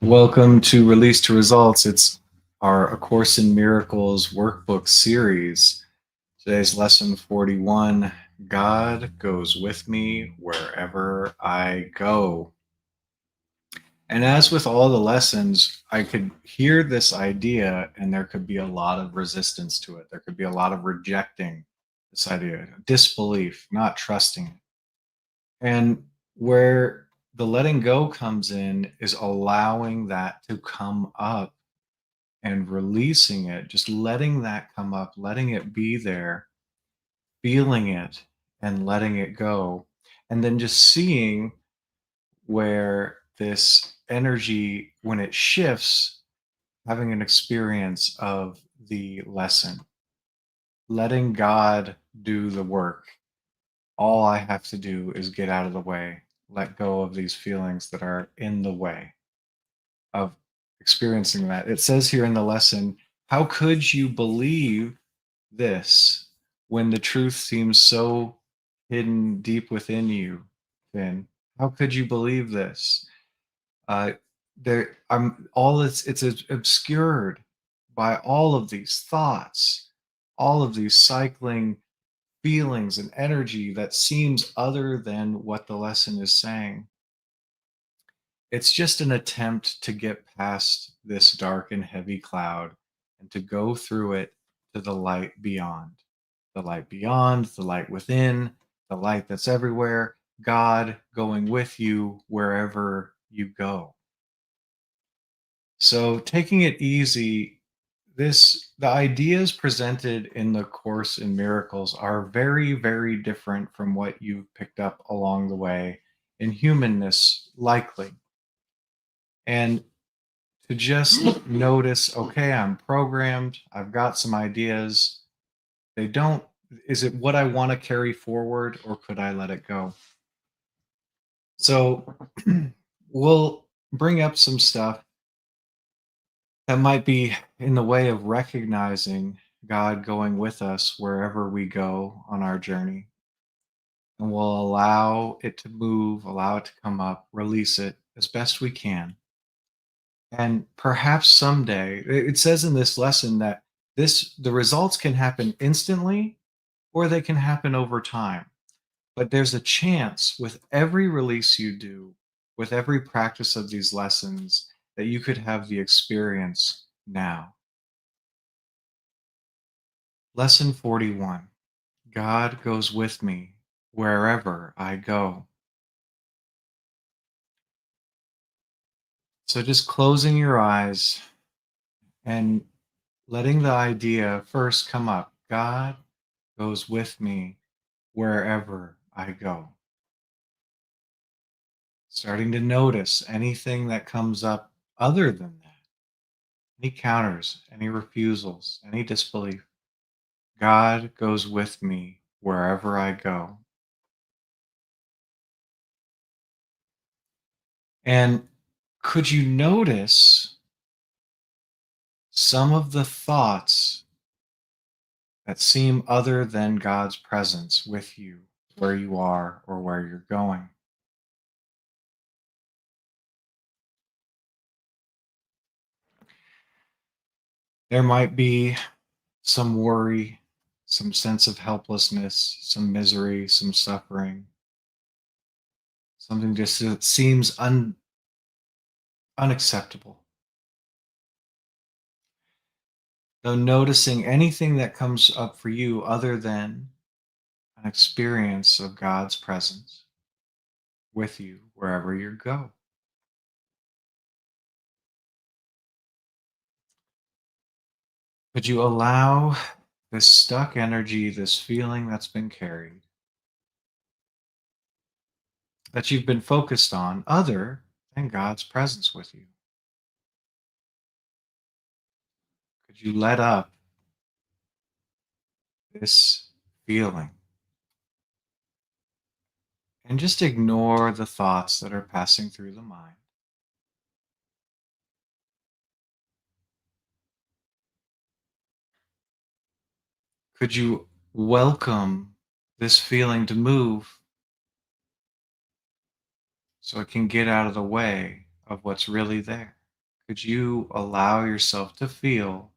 Welcome to Release to Results. It's our A Course in Miracles workbook series. Today's lesson 41, God goes with me wherever I go. And as with all the lessons, I could hear this idea and there could be a lot of resistance to it. There could be a lot of rejecting this idea, disbelief, not trusting it. And where the letting go comes in is allowing that to come up and releasing it, just letting that come up, letting it be there, feeling it and letting it go. And then just seeing where this energy, when it shifts, having an experience of the lesson, letting God do the work. All I have to do is get out of the way, let go of these feelings that are in the way of experiencing that. It says here in the lesson, how could you believe this when the truth seems so hidden deep within you, Finn? How could you believe this? Uh, I'm all it's obscured by all of these thoughts, all of these cycling feelings and energy that seems other than what the lesson is saying. It's just an attempt to get past this dark and heavy cloud and to go through it to the light beyond. The light beyond, the light within, the light that's everywhere, God going with you wherever you go. So taking it easy, the ideas presented in the Course in Miracles are very, very different from what you've picked up along the way in humanness, likely. And to just notice, okay, I'm programmed, I've got some ideas. They don't, is it what I want to carry forward or could I let it go? So we'll bring up some stuff that might be in the way of recognizing God going with us wherever we go on our journey. And we'll allow it to move, allow it to come up, release it as best we can. And perhaps someday, it says in this lesson that the results can happen instantly or they can happen over time. But there's a chance with every release you do, with every practice of these lessons, that you could have the experience now. Lesson 41, God goes with me wherever I go. So just closing your eyes and letting the idea first come up. God goes with me wherever I go. Starting to notice anything that comes up other than that, any counters, any refusals, any disbelief. God goes with me wherever I go. And could you notice some of the thoughts that seem other than God's presence with you, where you are or where you're going? There might be some worry, some sense of helplessness, some misery, some suffering, something just that seems unacceptable. Though noticing anything that comes up for you other than an experience of God's presence with you wherever you go. Could you allow this stuck energy, this feeling that's been carried, that you've been focused on, other than God's presence with you? Could you let up this feeling and just ignore the thoughts that are passing through the mind? Could you welcome this feeling to move so it can get out of the way of what's really there? Could you allow yourself to feel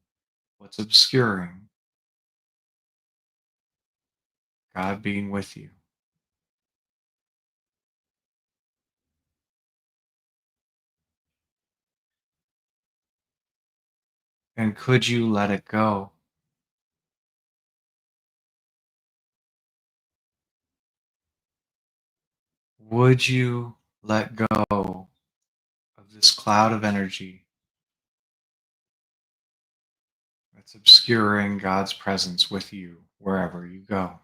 what's obscuring God being with you? And could you let it go? Would you let go of this cloud of energy that's obscuring God's presence with you wherever you go?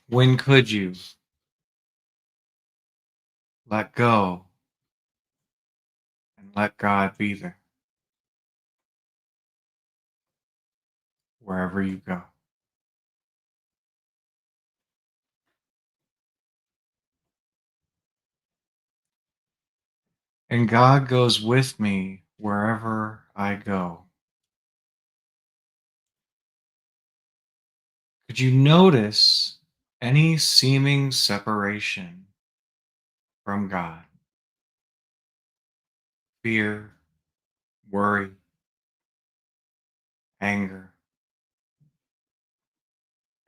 When could you let go and let God be there wherever you go? And God goes with me wherever I go. Could you notice any seeming separation from God? Fear, worry, anger,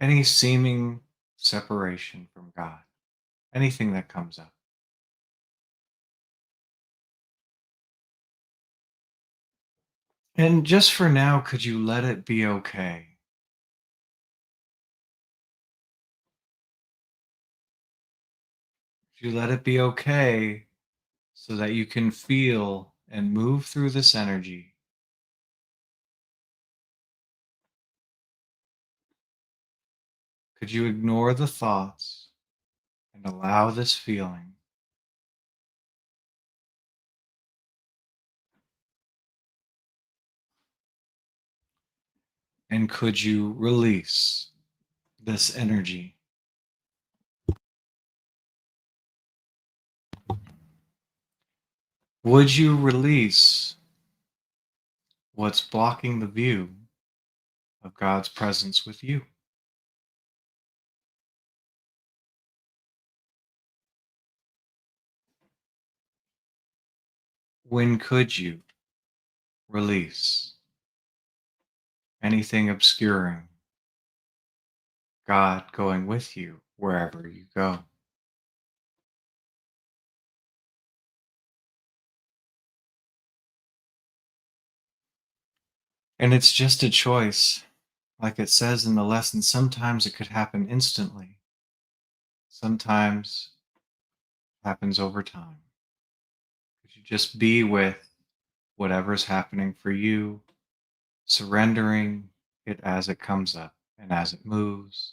any seeming separation from God, anything that comes up. And just for now, could you let it be okay? Could you let it be okay so that you can feel and move through this energy? Could you ignore the thoughts and allow this feeling? And could you release this energy? Would you release what's blocking the view of God's presence with you? When could you release anything obscuring God going with you wherever you go? And it's just a choice. Like it says in the lesson, sometimes it could happen instantly, sometimes it happens over time. Could you just be with whatever's happening for you, surrendering it as it comes up and as it moves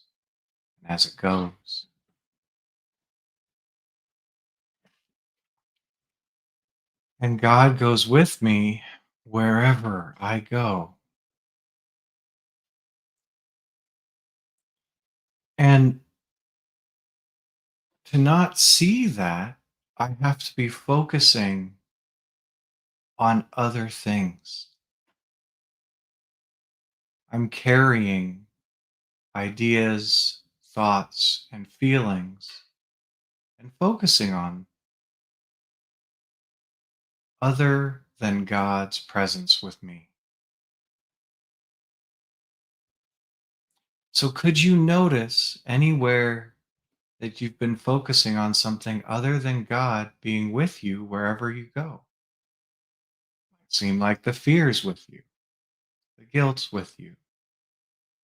and as it goes? And God goes with me wherever I go. And to not see that, I have to be focusing on other things. I'm carrying ideas, thoughts, and feelings and focusing on other than God's presence with me. So, could you notice anywhere that you've been focusing on something other than God being with you wherever you go? It seemed like the fear's with you, the guilt's with you,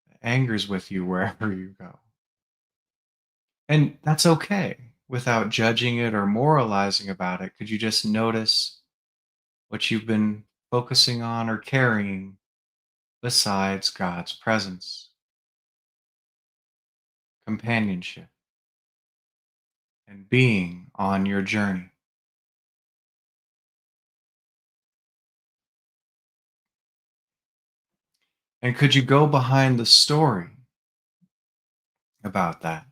the anger's with you wherever you go. And that's okay. Without judging it or moralizing about it, could you just notice what you've been focusing on or carrying besides God's presence, companionship, and being on your journey? And could you go behind the story about that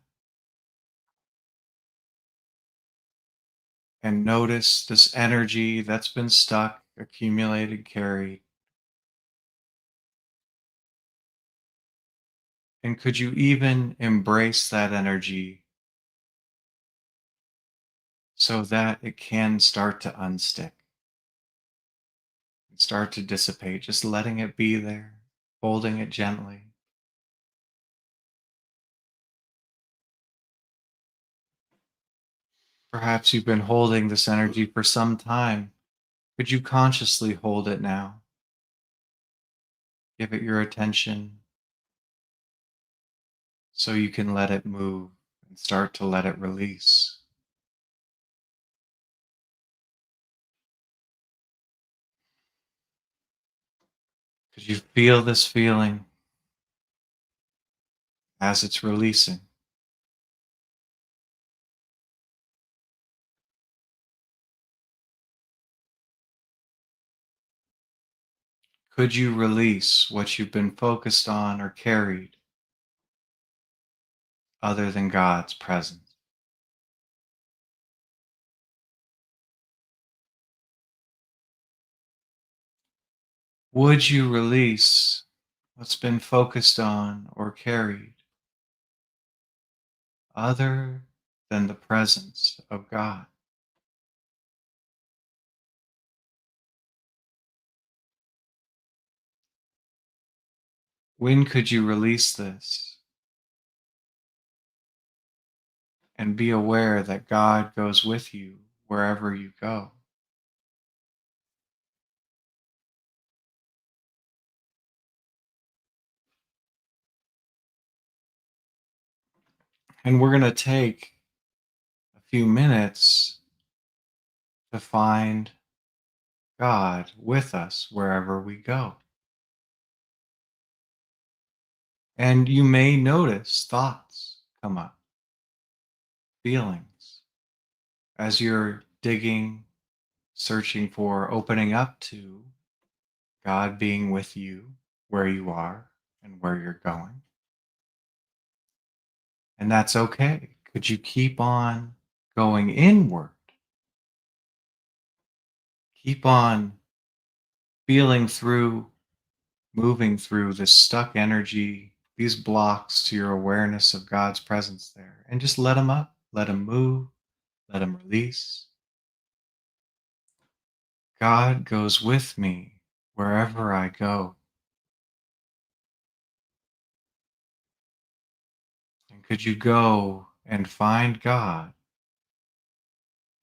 and notice this energy that's been stuck, accumulated, carried? And could you even embrace that energy so that it can start to unstick and start to dissipate, just letting it be there, holding it gently. Perhaps you've been holding this energy for some time. Could you consciously hold it now? Give it your attention so you can let it move and start to let it release. Could you feel this feeling as it's releasing? Could you release what you've been focused on or carried other than God's presence? Would you release what's been focused on or carried other than the presence of God? When could you release this and be aware that God goes with you wherever you go? And we're going to take a few minutes to find God with us wherever we go. And you may notice thoughts come up, feelings, as you're digging, searching for, opening up to God being with you where you are and where you're going. And that's okay. Could you keep on going inward? Keep on feeling through, moving through this stuck energy, these blocks to your awareness of God's presence there. And just let them up, let them move, let them release. God goes with me wherever I go. And could you go and find God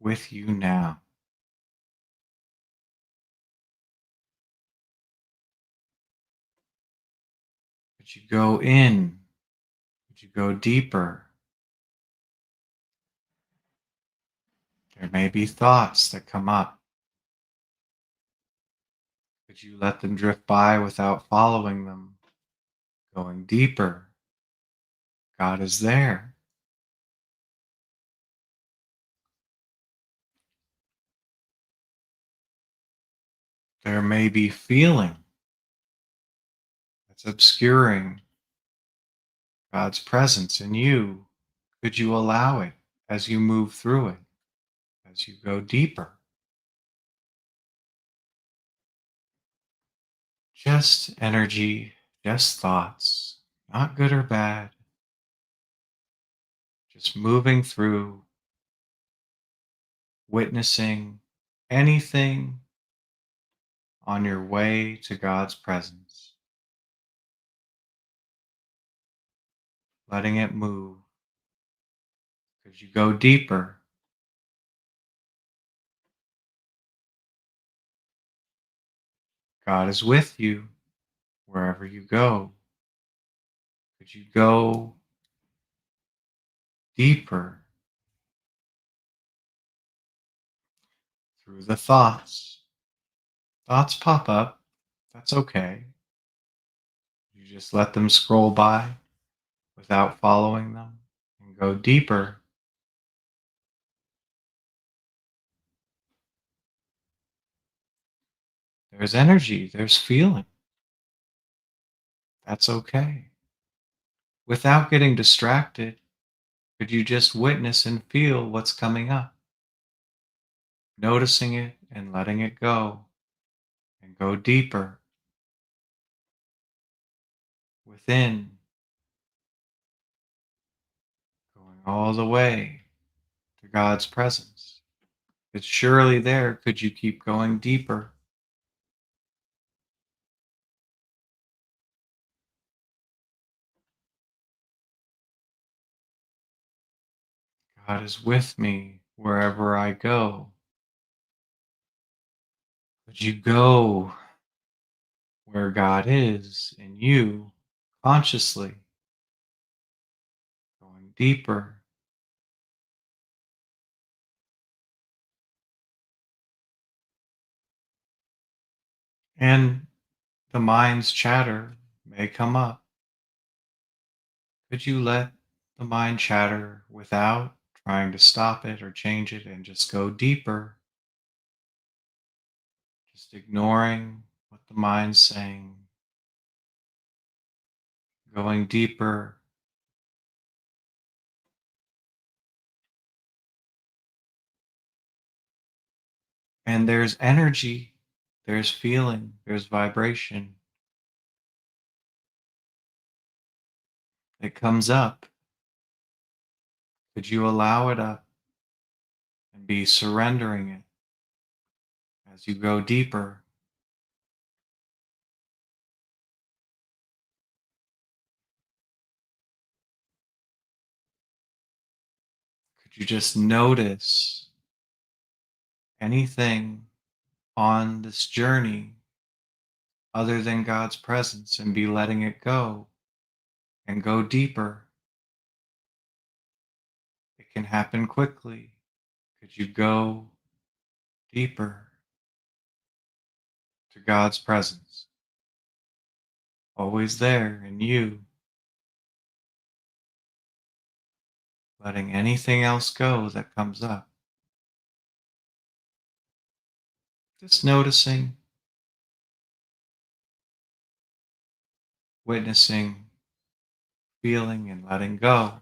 with you now? Could you go in? Could you go deeper? There may be thoughts that come up. Could you let them drift by without following them? Going deeper. God is there. There may be feeling that's obscuring God's presence in you. Could you allow it as you move through it, as you go deeper? Just energy, just thoughts, not good or bad, just moving through, witnessing anything on your way to God's presence, letting it move. As you go deeper, God is with you wherever you go. Could you go deeper through the thoughts? Thoughts pop up. That's okay. You just let them scroll by without following them and go deeper. There's energy, there's feeling. That's okay. Without getting distracted, could you just witness and feel what's coming up? Noticing it and letting it go and go deeper within. all the way to God's presence. It's surely there. Could you keep going deeper? God is with me wherever I go. Could you go where God is in you consciously, going deeper? And the mind's chatter may come up. Could you let the mind chatter without trying to stop it or change it and just go deeper, just ignoring what the mind's saying, going deeper? And there's energy, there's feeling, there's vibration that comes up. Could you allow it up and be surrendering it as you go deeper? Could you just notice anything on this journey other than God's presence and be letting it go and go deeper? It can happen quickly. Could you go deeper to God's presence? Always there in you, letting anything else go that comes up. Just noticing, witnessing, feeling, and letting go.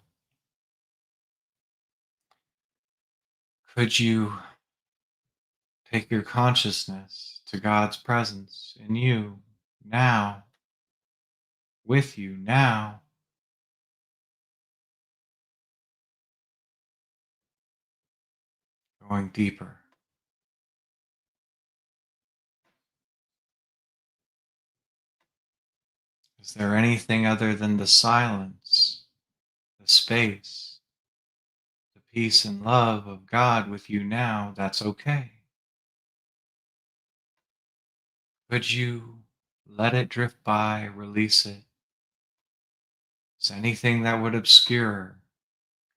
Could you take your consciousness to God's presence in you now, with you now? Going deeper. Is there anything other than the silence, the space, the peace and love of God with you now? That's okay. Could you let it drift by, release it? Is anything that would obscure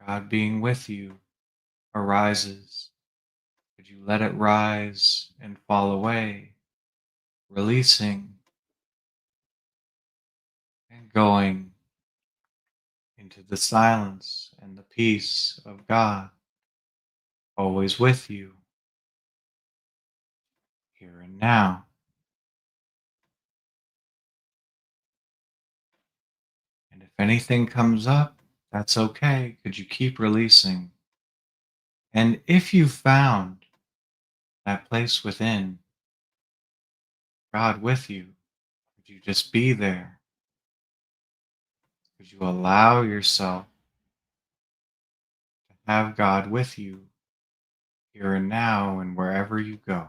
God being with you arises? Could you let it rise and fall away, releasing and going into the silence and the peace of God, always with you, here and now? And if anything comes up, that's okay. Could you keep releasing? And if you found that place within, God with you, could you just be there? Could you allow yourself to have God with you here and now and wherever you go?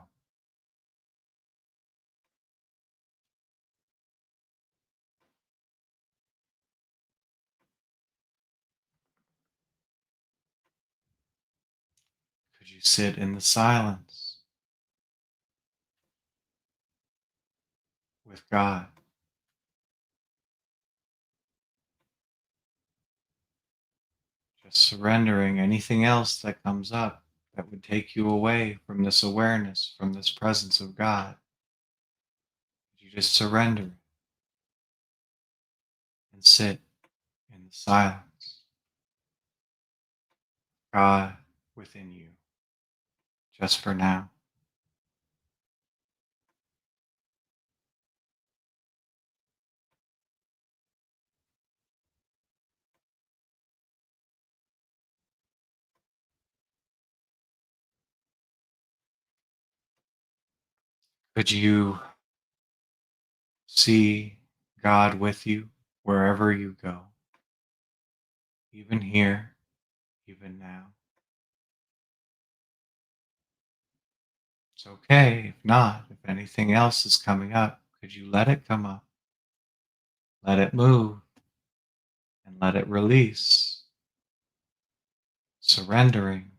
Could you sit in the silence with God, just surrendering anything else that comes up that would take you away from this awareness, from this presence of God? Could you just surrender and sit in the silence, God within you, just for now? Could you see God with you wherever you go, even here? even now. It's okay if not. If anything else is coming up, could you let it come up? Let it move and let it release, surrendering.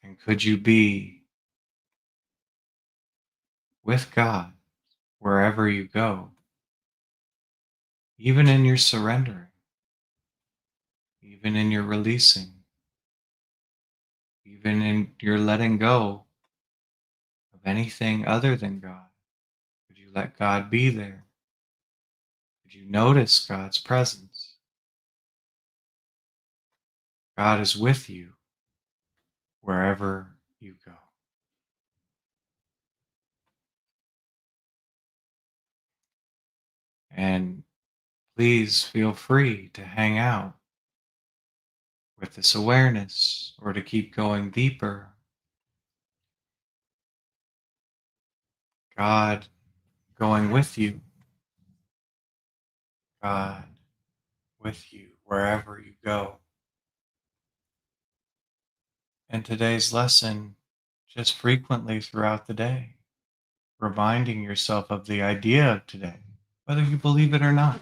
And could you be with God wherever you go, even in your surrendering, even in your releasing, even in your letting go of anything other than God? Could you let God be there? Could you notice God's presence? God is with you wherever you go. And please feel free to hang out with this awareness or to keep going deeper. God going with you, God with you wherever you go. And today's lesson, just frequently throughout the day, reminding yourself of the idea of today, whether you believe it or not.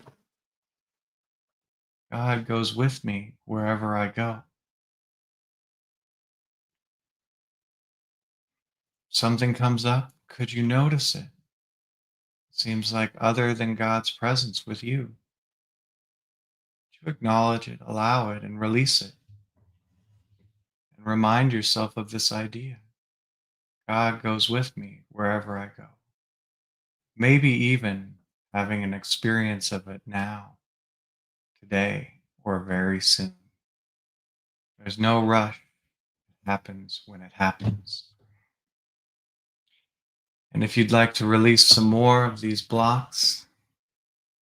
God goes with me wherever I go. Something comes up, could you notice it? Seems like other than God's presence with you. To acknowledge it, allow it, and release it. And remind yourself of this idea. God goes with me wherever I go. Maybe even having an experience of it now, today, or very soon. There's no rush. It happens when it happens. And if you'd like to release some more of these blocks,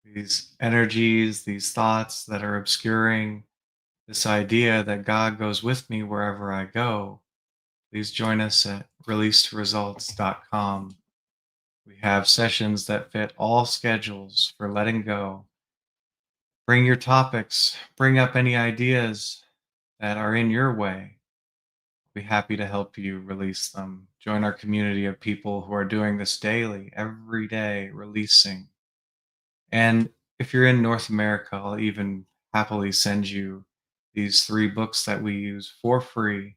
these energies, these thoughts that are obscuring this idea that God goes with me wherever I go, please join us at releasetoresults.com. We have sessions that fit all schedules for letting go. Bring your topics, bring up any ideas that are in your way. We'll be happy to help you release them. Join our community of people who are doing this daily, every day, releasing. And if you're in North America, I'll even happily send you these 3 books that we use for free.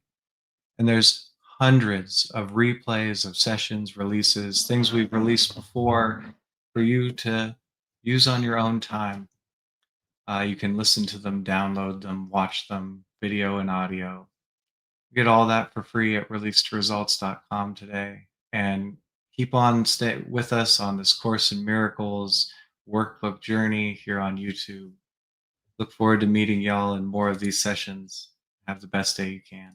And there's hundreds of replays of sessions, releases, things we've released before for you to use on your own time. You can listen to them, download them, watch them, video and audio. Get all that for free at releasetoresults.com today. And keep on stay with us on this Course in Miracles workbook journey here on YouTube. Look forward to meeting y'all in more of these sessions. Have the best day you can.